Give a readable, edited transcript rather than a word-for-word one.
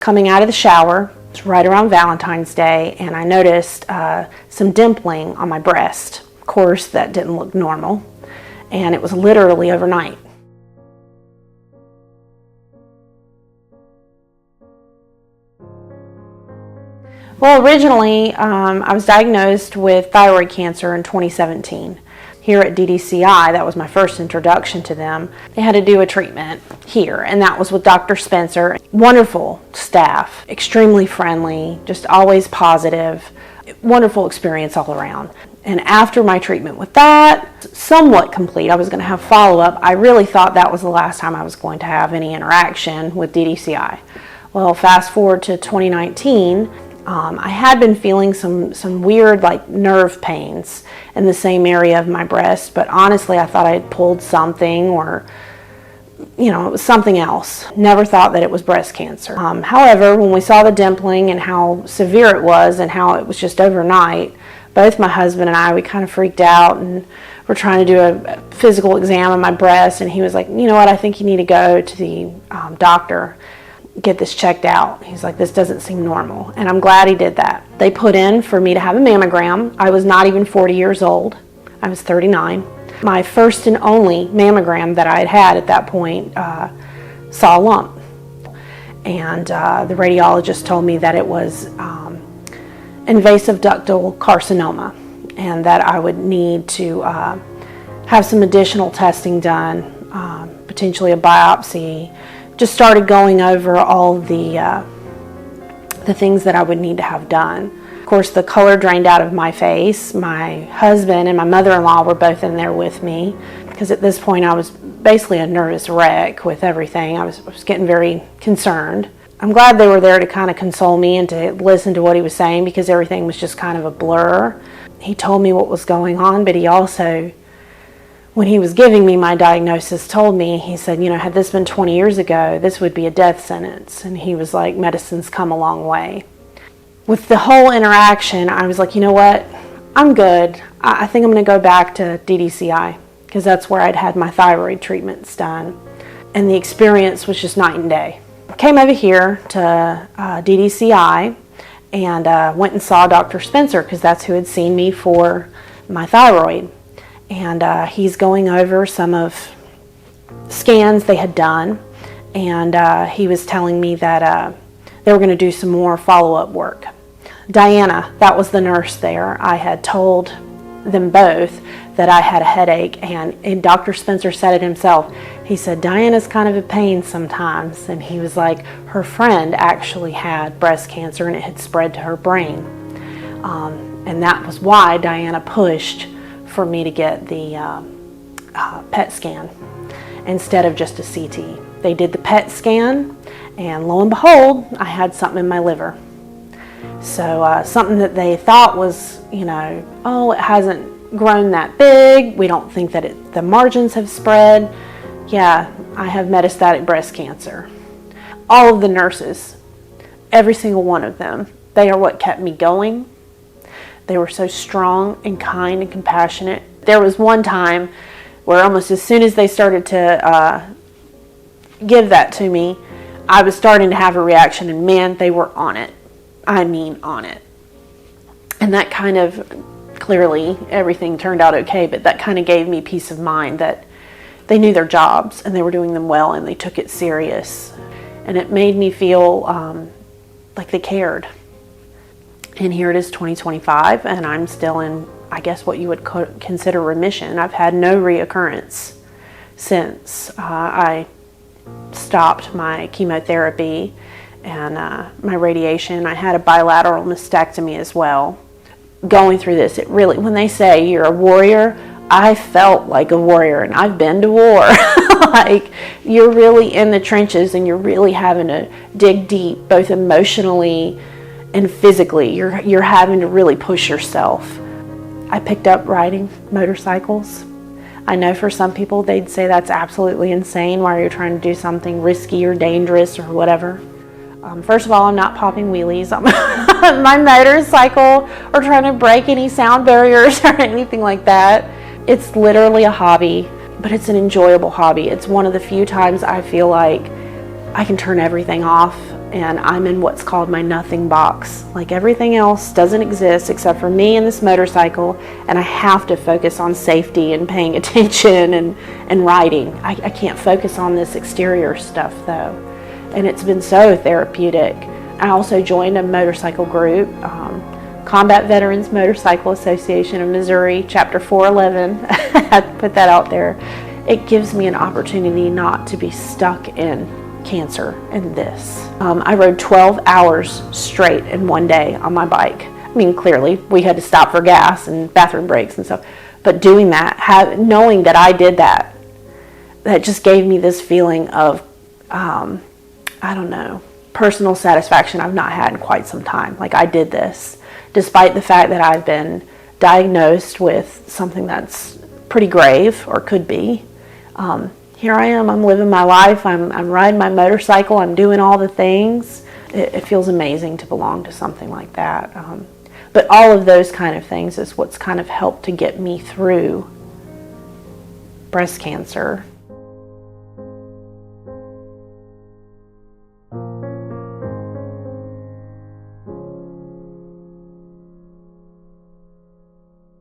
Coming out of the shower, it's right around Valentine's Day, and I noticed some dimpling on my breast. Of course, that didn't look normal, and it was literally overnight. Well, originally, I was diagnosed with thyroid cancer in 2017. Here at DDCI, that was my first introduction to them. They had to do a treatment here, and that was with Dr. Spencer. Wonderful staff, extremely friendly, just always positive. Wonderful experience all around. And after my treatment with that, somewhat complete, I was going to have follow-up. I really thought that was the last time I was going to have any interaction with DDCI. Well, fast forward to 2019, I had been feeling some weird nerve pains in the same area of my breast, but honestly I thought I had pulled something, or it was something else. Never thought that it was breast cancer. However, when we saw the dimpling and how severe it was and how it was just overnight, both my husband and I, we kind of freaked out and were trying to do a physical exam of my breast, and he was like, you know what, I think you need to go to the doctor, get this checked out. He's like, this doesn't seem normal. And I'm glad he did that. They put in for me to have a mammogram. I was not even 40 years old. I was 39. My first and only mammogram that I had had at that point saw a lump. And the radiologist told me that it was invasive ductal carcinoma, and that I would need to have some additional testing done, potentially a biopsy. Just started going over all the things that I would need to have done. Of course, the color drained out of my face. My husband and my mother-in-law were both in there with me, because at this point I was basically a nervous wreck with everything. I was getting very concerned. I'm glad they were there to kind of console me and to listen to what he was saying, because everything was just kind of a blur. He told me what was going on, but he also, when he was giving me my diagnosis, told me, he said, had this been 20 years ago, this would be a death sentence. And he was like, medicine's come a long way. With the whole interaction, I was like, you know what, I'm good. I think I'm going to go back to DDCI, because that's where I'd had my thyroid treatments done. And the experience was just night and day. I came over here to DDCI and went and saw Dr. Spencer, because that's who had seen me for my thyroid. And he's going over some of scans they had done, and he was telling me that they were going to do some more follow-up work. Diana, that was the nurse there, I had told them both that I had a headache, and Dr. Spencer said it himself. He said, Diana's kind of a pain sometimes, and he was like, her friend actually had breast cancer and it had spread to her brain. And that was why Diana pushed for me to get the PET scan instead of just a CT. They did the PET scan, and lo and behold, I had something in my liver. So something that they thought was, oh, it hasn't grown that big. We don't think that the margins have spread. Yeah, I have metastatic breast cancer. All of the nurses, every single one of them, they are what kept me going. They were so strong and kind and compassionate. There was one time where almost as soon as they started to give that to me, I was starting to have a reaction, and man, they were on it. I mean, on it. And that kind of, clearly everything turned out okay, but that kind of gave me peace of mind that they knew their jobs and they were doing them well and they took it serious. And it made me feel like they cared. And here it is, 2025, and I'm still in, I guess, what you would consider remission. I've had no reoccurrence since I stopped my chemotherapy and my radiation. I had a bilateral mastectomy as well. Going through this, it really, when they say you're a warrior, I felt like a warrior, and I've been to war. Like, you're really in the trenches and you're really having to dig deep, both emotionally and physically. You're having to really push yourself. I picked up riding motorcycles. I know for some people they'd say that's absolutely insane. Why are you trying to do something risky or dangerous or whatever? First of all, I'm not popping wheelies on my motorcycle or trying to break any sound barriers or anything like that. It's literally a hobby, but it's an enjoyable hobby. It's one of the few times I feel like I can turn everything off and I'm in what's called my nothing box. Like everything else doesn't exist except for me and this motorcycle, and I have to focus on safety and paying attention and riding. I can't focus on this exterior stuff though, and it's been so therapeutic. I also joined a motorcycle group, Combat Veterans Motorcycle Association of Missouri, Chapter 411. I had to put that out there. It gives me an opportunity not to be stuck in cancer and this. I rode 12 hours straight in one day on my bike. I mean, clearly, we had to stop for gas and bathroom breaks and stuff. But doing that, knowing that I did that, that just gave me this feeling of, I don't know, personal satisfaction I've not had in quite some time. Like I did this, despite the fact that I've been diagnosed with something that's pretty grave, or could be. Here I am, I'm living my life, I'm riding my motorcycle, I'm doing all the things. It feels amazing to belong to something like that. But all of those kind of things is what's kind of helped to get me through breast cancer